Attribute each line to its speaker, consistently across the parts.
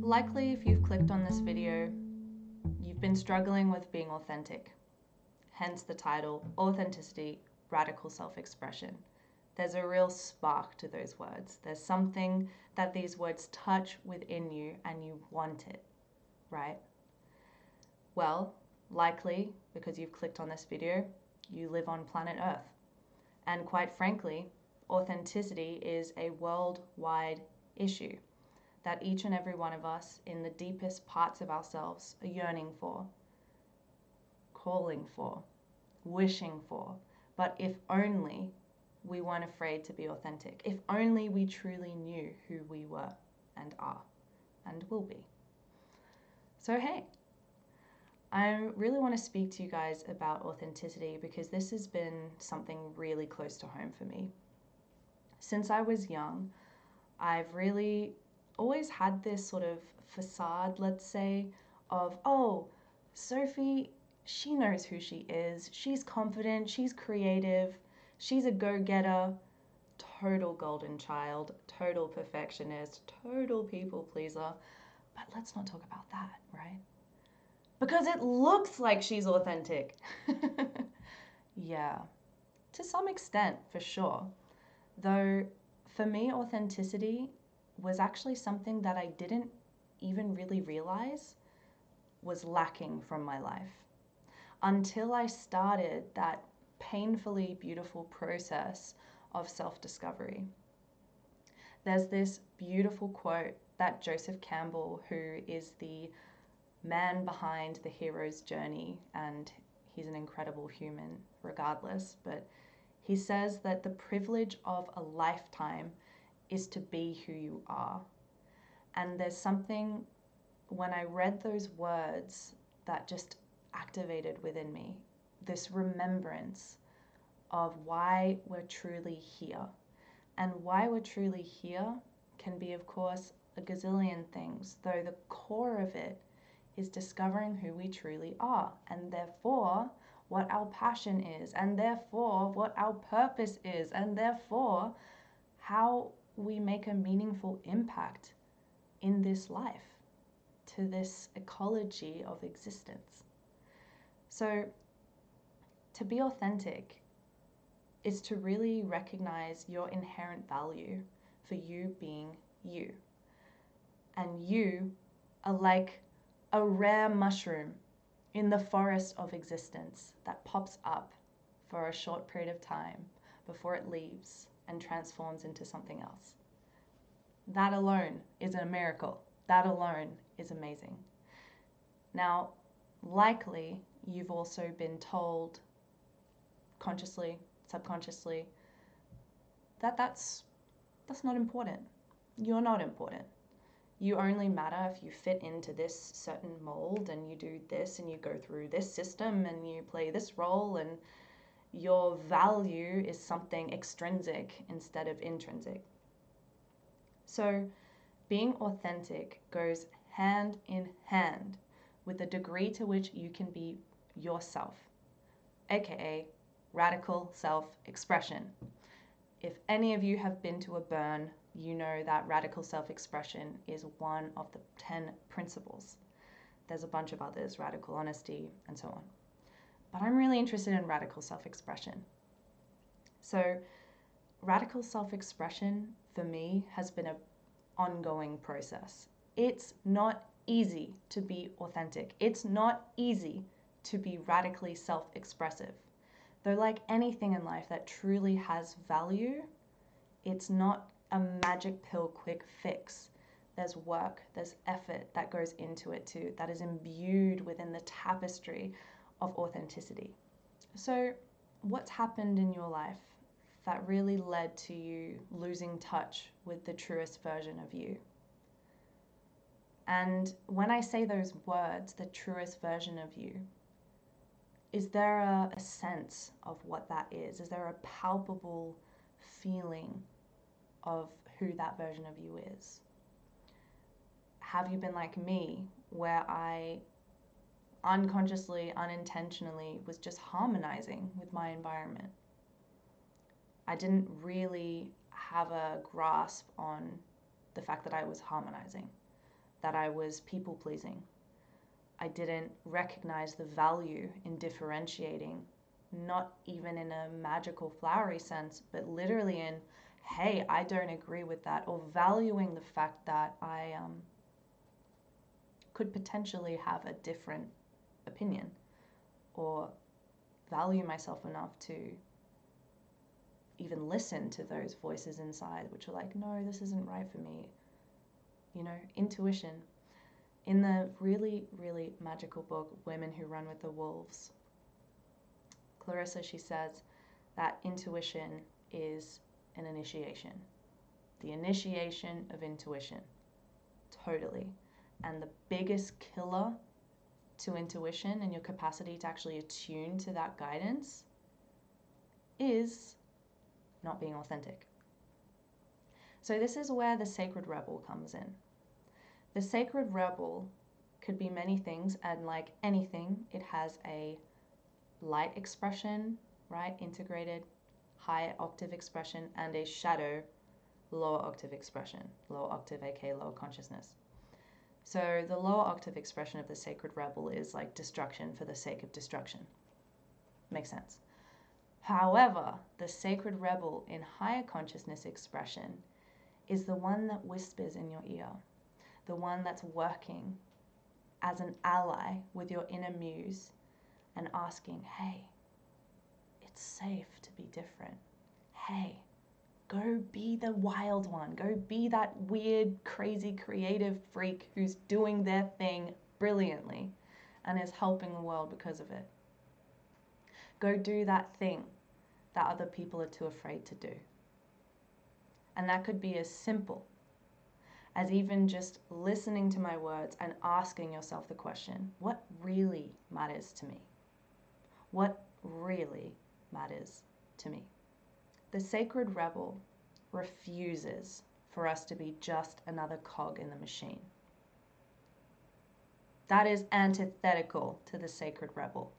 Speaker 1: Likely, if you've clicked on this video, you've been struggling with being authentic. Hence the title, Authenticity, Radical Self-Expression. There's a real spark to those words. There's something that these words touch within you and you want it, right? Well, likely, because you've clicked on this video, you live on planet Earth. And quite frankly, authenticity is a worldwide issue that each and every one of us in the deepest parts of ourselves are yearning for, calling for, wishing for. But if only we weren't afraid to be authentic, if only we truly knew who we were and are and will be. So hey, I really want to speak to you guys about authenticity because this has been something really close to home for me. Since I was young, I've really always had this sort of facade, let's say, of, oh, Sophie, she knows who she is. She's confident, she's creative, she's a go-getter, total golden child, total perfectionist, total people pleaser. But let's not talk about that, right? Because it looks like she's authentic. Yeah, to some extent, for sure. Though, for me, authenticity was actually something that I didn't even really realize was lacking from my life until I started that painfully beautiful process of self-discovery. There's this beautiful quote that Joseph Campbell, who is the man behind the hero's journey, and he's an incredible human regardless, but he says that the privilege of a lifetime is to be who you are. And there's something, when I read those words, that just activated within me this remembrance of why we're truly here. And why we're truly here can be, of course, a gazillion things, though the core of it is discovering who we truly are, and therefore what our passion is, and therefore what our purpose is, and therefore how we make a meaningful impact in this life, to this ecology of existence. So to be authentic is to really recognize your inherent value for you being you. And you are like a rare mushroom in the forest of existence that pops up for a short period of time before it leaves and transforms into something else. That alone is a miracle. That alone is amazing. Now, likely you've also been told consciously, subconsciously, that that's not important. You're not important. You only matter if you fit into this certain mold and you do this and you go through this system and you play this role, and your value is something extrinsic instead of intrinsic. So being authentic goes hand in hand with the degree to which you can be yourself, aka radical self-expression. If any of you have been to a burn, you know that radical self-expression is one of the 10 principles. There's a bunch of others, radical honesty, and so on. But I'm really interested in radical self-expression. So radical self-expression for me has been an ongoing process. It's not easy to be authentic. It's not easy to be radically self-expressive. Though like anything in life that truly has value, it's not a magic pill quick fix. There's work, there's effort that goes into it too, that is imbued within the tapestry of authenticity. So what's happened in your life that really led to you losing touch with the truest version of you? And when I say those words, the truest version of you, is there a sense of what that is? Is there a palpable feeling of who that version of you is? Have you been like me, where I unconsciously, unintentionally was just harmonizing with my environment? I didn't really have a grasp on the fact that I was harmonizing. that I was people pleasing. I didn't recognize the value in differentiating, not even in a magical flowery sense, but literally in, hey, I don't agree with that, or valuing the fact that I could potentially have a different opinion, or value myself enough to even listen to those voices inside which are like, no, this isn't right for me. You know, intuition. In the really, really magical book, Women Who Run with the Wolves, Clarissa, she says that intuition is an initiation. The initiation of intuition. Totally. And the biggest killer to intuition and your capacity to actually attune to that guidance is not being authentic. So this is where the sacred rebel comes in. The sacred rebel could be many things, and like anything, it has a light expression, right? Integrated, high octave expression, and a shadow, lower octave expression. Lower octave, aka lower consciousness. So the lower octave expression of the sacred rebel is like destruction for the sake of destruction. Makes sense. However, the sacred rebel in higher consciousness expression is the one that whispers in your ear, the one that's working as an ally with your inner muse and asking, hey, it's safe to be different. Hey, go be the wild one. Go be that weird, crazy, creative freak who's doing their thing brilliantly and is helping the world because of it. Go do that thing that other people are too afraid to do. And that could be as simple as even just listening to my words and asking yourself the question, what really matters to me? What really matters to me? The sacred rebel refuses for us to be just another cog in the machine. That is antithetical to the sacred rebel.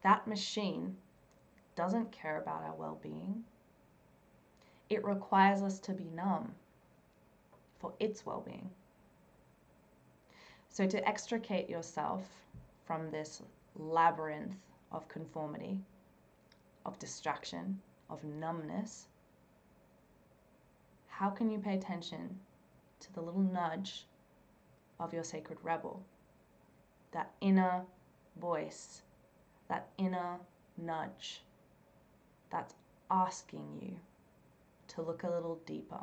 Speaker 1: That machine doesn't care about our well-being. It requires us to be numb for its well-being. So to extricate yourself from this labyrinth of conformity, of distraction, of numbness, how can you pay attention to the little nudge of your sacred rebel? That inner voice, that inner nudge that's asking you to look a little deeper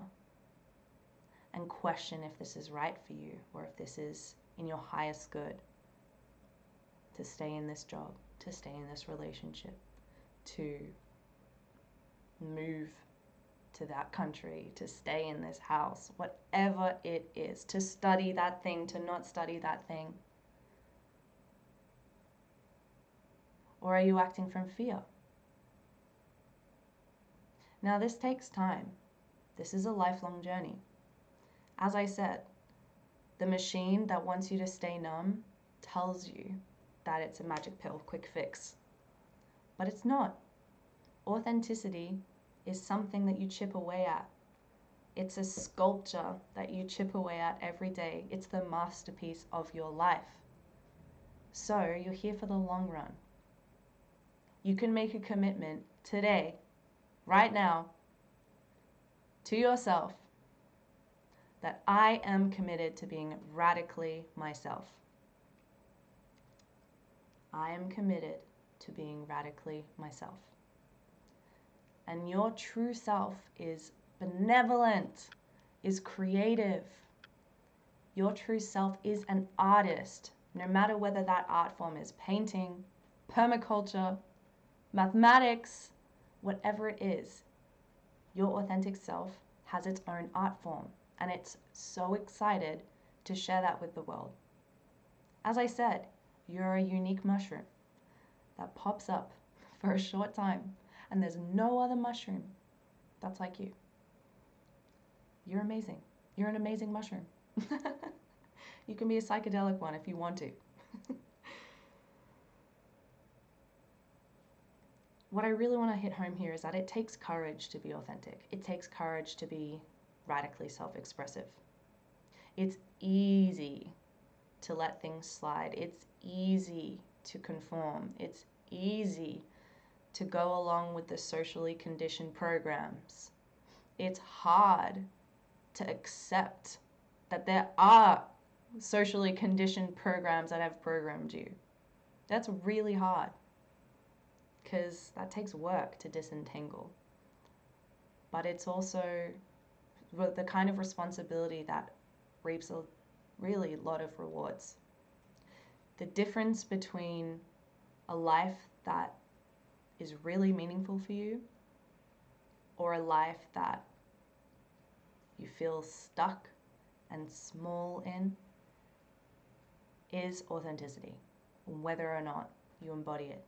Speaker 1: and question if this is right for you or if this is in your highest good, to stay in this job, to stay in this relationship, to move to that country, to stay in this house, whatever it is, to study that thing, to not study that thing. Or are you acting from fear? Now, this takes time. This is a lifelong journey. As I said, the machine that wants you to stay numb tells you that it's a magic pill, quick fix. But it's not. Authenticity is something that you chip away at. It's a sculpture that you chip away at every day. It's the masterpiece of your life. So you're here for the long run. You can make a commitment today, right now, to yourself that I am committed to being radically myself. I am committed to being radically myself. And your true self is benevolent, is creative. Your true self is an artist, no matter whether that art form is painting, permaculture, mathematics, whatever it is. Your authentic self has its own art form, and it's so excited to share that with the world. As I said, you're a unique mushroom that pops up for a short time, and there's no other mushroom that's like you. You're amazing. You're an amazing mushroom. You can be a psychedelic one if you want to. What I really want to hit home here is that it takes courage to be authentic. It takes courage to be radically self-expressive. It's easy to let things slide. It's easy to conform. It's easy to go along with the socially conditioned programs. It's hard to accept that there are socially conditioned programs that have programmed you. That's really hard because that takes work to disentangle. But it's also the kind of responsibility that reaps a really lot of rewards. The difference between a life that is really meaningful for you or a life that you feel stuck and small in is authenticity, whether or not you embody it.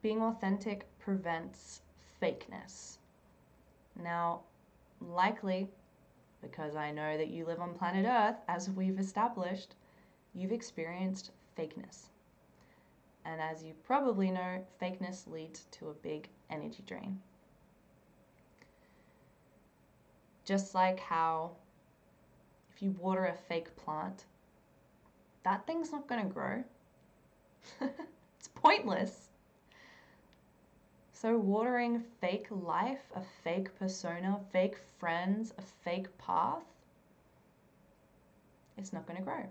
Speaker 1: Being authentic prevents fakeness. Now, likely, because I know that you live on planet Earth, as we've established, you've experienced fakeness. And as you probably know, fakeness leads to a big energy drain. Just like how if you water a fake plant, that thing's not going to grow. It's pointless. So watering fake life, a fake persona, fake friends, a fake path, it's not going to grow.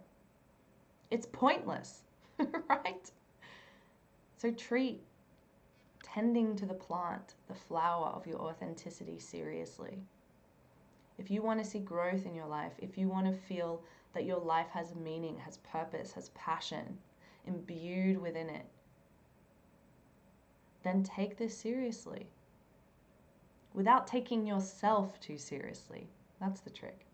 Speaker 1: It's pointless, right? So treat tending to the plant, the flower of your authenticity seriously. If you want to see growth in your life, if you want to feel that your life has meaning, has purpose, has passion imbued within it, then take this seriously without taking yourself too seriously. That's the trick.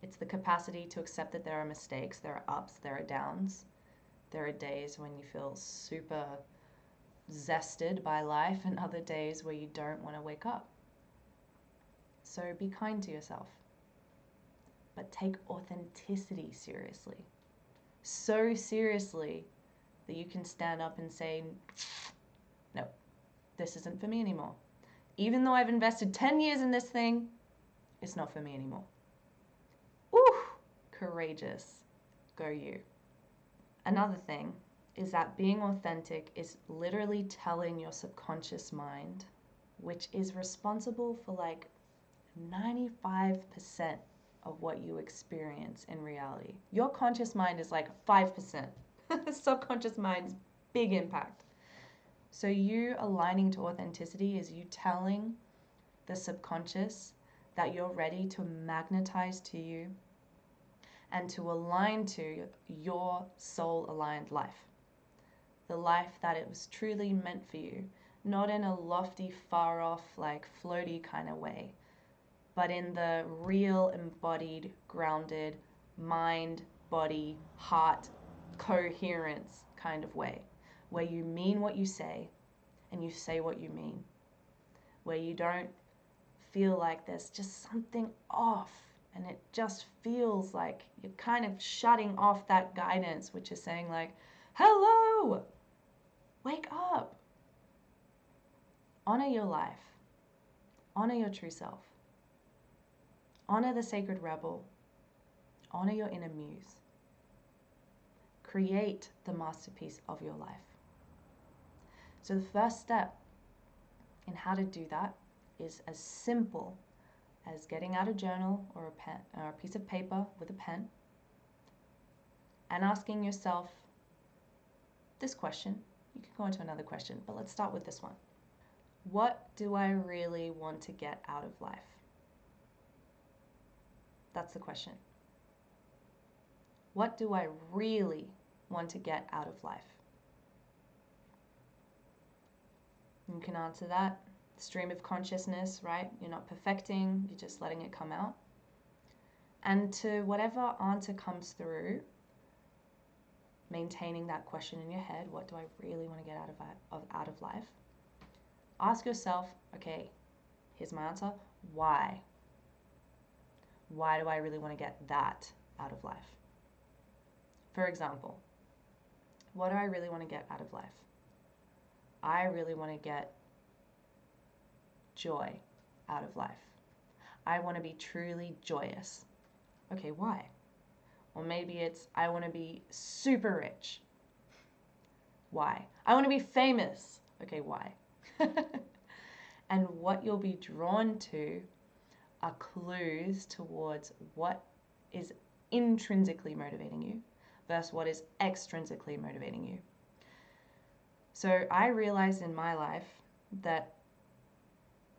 Speaker 1: It's the capacity to accept that there are mistakes, there are ups, there are downs. There are days when you feel super zested by life and other days where you don't want to wake up. So be kind to yourself, but take authenticity seriously. So seriously that you can stand up and say, no, this isn't for me anymore. Even though I've invested 10 years in this thing, it's not for me anymore. Ooh, courageous. Go you. Another thing is that being authentic is literally telling your subconscious mind, which is responsible for like 95% of what you experience in reality. Your conscious mind is like 5%. Subconscious mind's big impact. So you aligning to authenticity is you telling the subconscious that you're ready to magnetize to you and to align to your soul-aligned life. The life that it was truly meant for you, not in a lofty, far-off, like floaty kind of way, but in the real, embodied, grounded, mind, body, heart, coherence kind of way, where you mean what you say and you say what you mean, where you don't feel like there's just something off and it just feels like you're kind of shutting off that guidance, which is saying like, hello, wake up. Honor your life. Honor your true self. Honor the sacred rebel. Honor your inner muse. Create the masterpiece of your life. So the first step in how to do that is as simple as getting out a journal or a pen or a piece of paper with a pen and asking yourself this question. You can go into another question, but let's start with this one. What do I really want to get out of life? That's the question. What do I really want to get out of life? You can answer that. Stream of consciousness, right? You're not perfecting, you're just letting it come out. And to whatever answer comes through, maintaining that question in your head, what do I really want to get out of life? Ask yourself, okay, here's my answer. Why? Why do I really want to get that out of life? For example, what do I really want to get out of life? I really want to get joy out of life. I want to be truly joyous. Okay, why? Or maybe it's, I want to be super rich. Why? I want to be famous. Okay, why? And what you'll be drawn to are clues towards what is intrinsically motivating you versus what is extrinsically motivating you. So I realized in my life that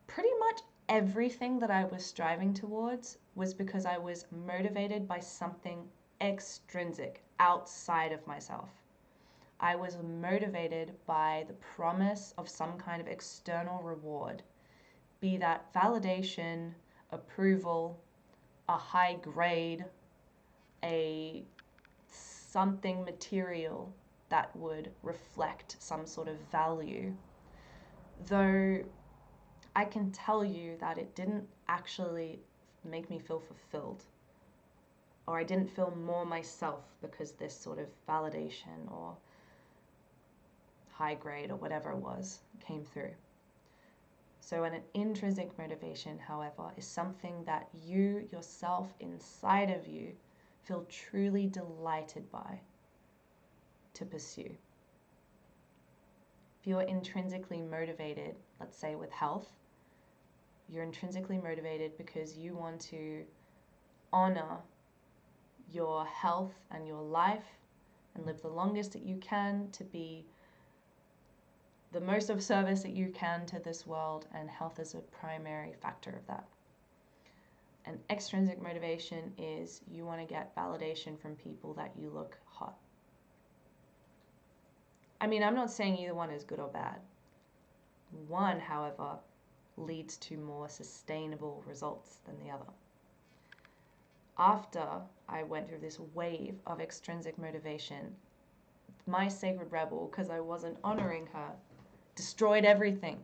Speaker 1: pretty much everything that I was striving towards was because I was motivated by something extrinsic, outside of myself. I was motivated by the promise of some kind of external reward, be that validation, approval, a high grade, a something material that would reflect some sort of value. Though I can tell you that it didn't actually make me feel fulfilled, or I didn't feel more myself because this sort of validation or high grade or whatever it was came through. So an intrinsic motivation, however, is something that you yourself inside of you feel truly delighted by to pursue. If you're intrinsically motivated, let's say with health, you're intrinsically motivated because you want to honor your health and your life and live the longest that you can, to be the most of service that you can to this world, and health is a primary factor of that. And extrinsic motivation is you want to get validation from people that you look hot. I mean, I'm not saying either one is good or bad. One, however, leads to more sustainable results than the other. After I went through this wave of extrinsic motivation, my sacred rebel, because I wasn't honoring her, destroyed everything.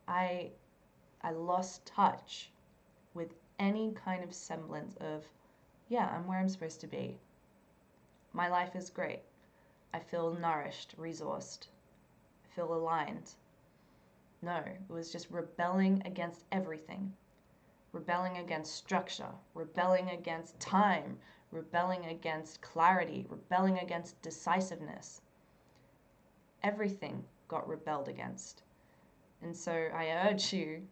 Speaker 1: I lost touch with any kind of semblance of, yeah, I'm where I'm supposed to be. My life is great. I feel nourished, resourced. I feel aligned. No, it was just rebelling against everything. Rebelling against structure, rebelling against time, rebelling against clarity, rebelling against decisiveness. Everything got rebelled against. And so I urge you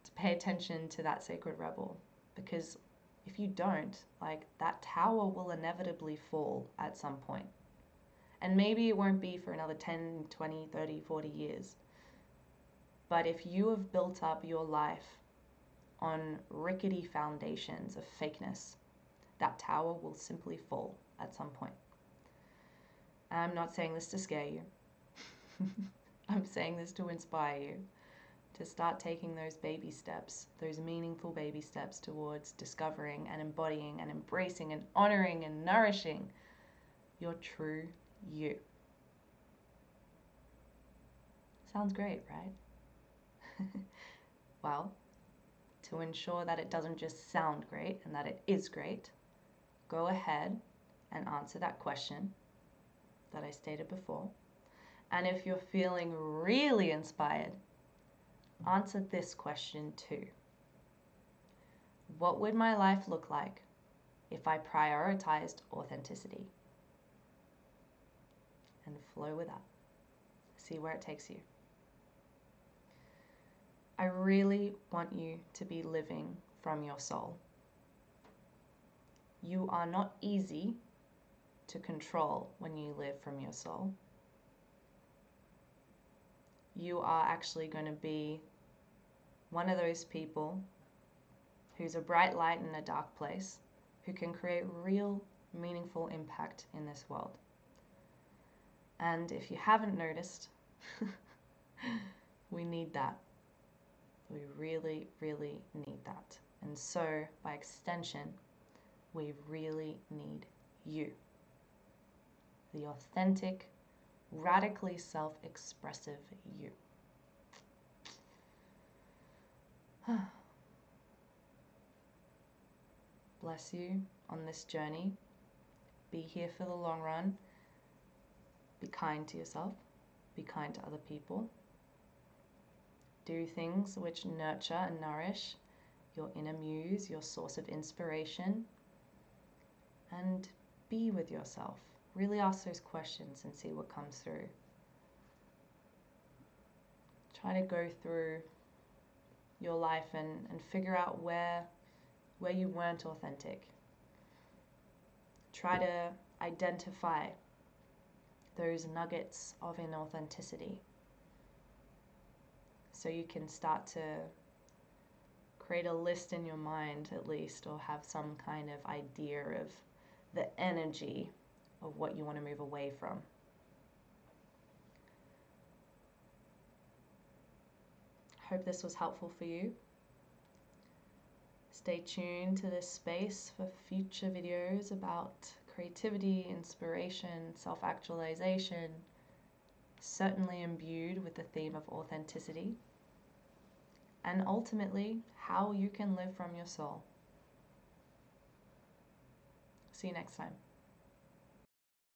Speaker 1: to pay attention to that sacred rebel, because if you don't, like, that tower will inevitably fall at some point. And maybe it won't be for another 10, 20, 30, 40 years. But if you have built up your life on rickety foundations of fakeness, that tower will simply fall at some point. I'm not saying this to scare you. I'm saying this to inspire you to start taking those baby steps, those meaningful baby steps towards discovering and embodying and embracing and honoring and nourishing your true you. Sounds great, right? Well, to ensure that it doesn't just sound great and that it is great, go ahead and answer that question that I stated before. And if you're feeling really inspired, answer this question too. What would my life look like if I prioritized authenticity? And flow with that. See where it takes you. I really want you to be living from your soul. You are not easy to control when you live from your soul. You are actually going to be one of those people who's a bright light in a dark place, who can create real, meaningful impact in this world. And if you haven't noticed, we need that. We really, really need that. And so, by extension, we really need you. The authentic, radically self-expressive you. Bless you on this journey. Be here for the long run. Be kind to yourself. Be kind to other people. Do things which nurture and nourish your inner muse, your source of inspiration, and be with yourself. Really ask those questions and see what comes through. Try to go through your life and figure out where you weren't authentic. Try to identify those nuggets of inauthenticity so you can start to create a list in your mind at least, or have some kind of idea of the energy of what you want to move away from. Hope this was helpful for you. Stay tuned to this space for future videos about creativity, inspiration, self-actualization, certainly imbued with the theme of authenticity, and ultimately how you can live from your soul. See you next time.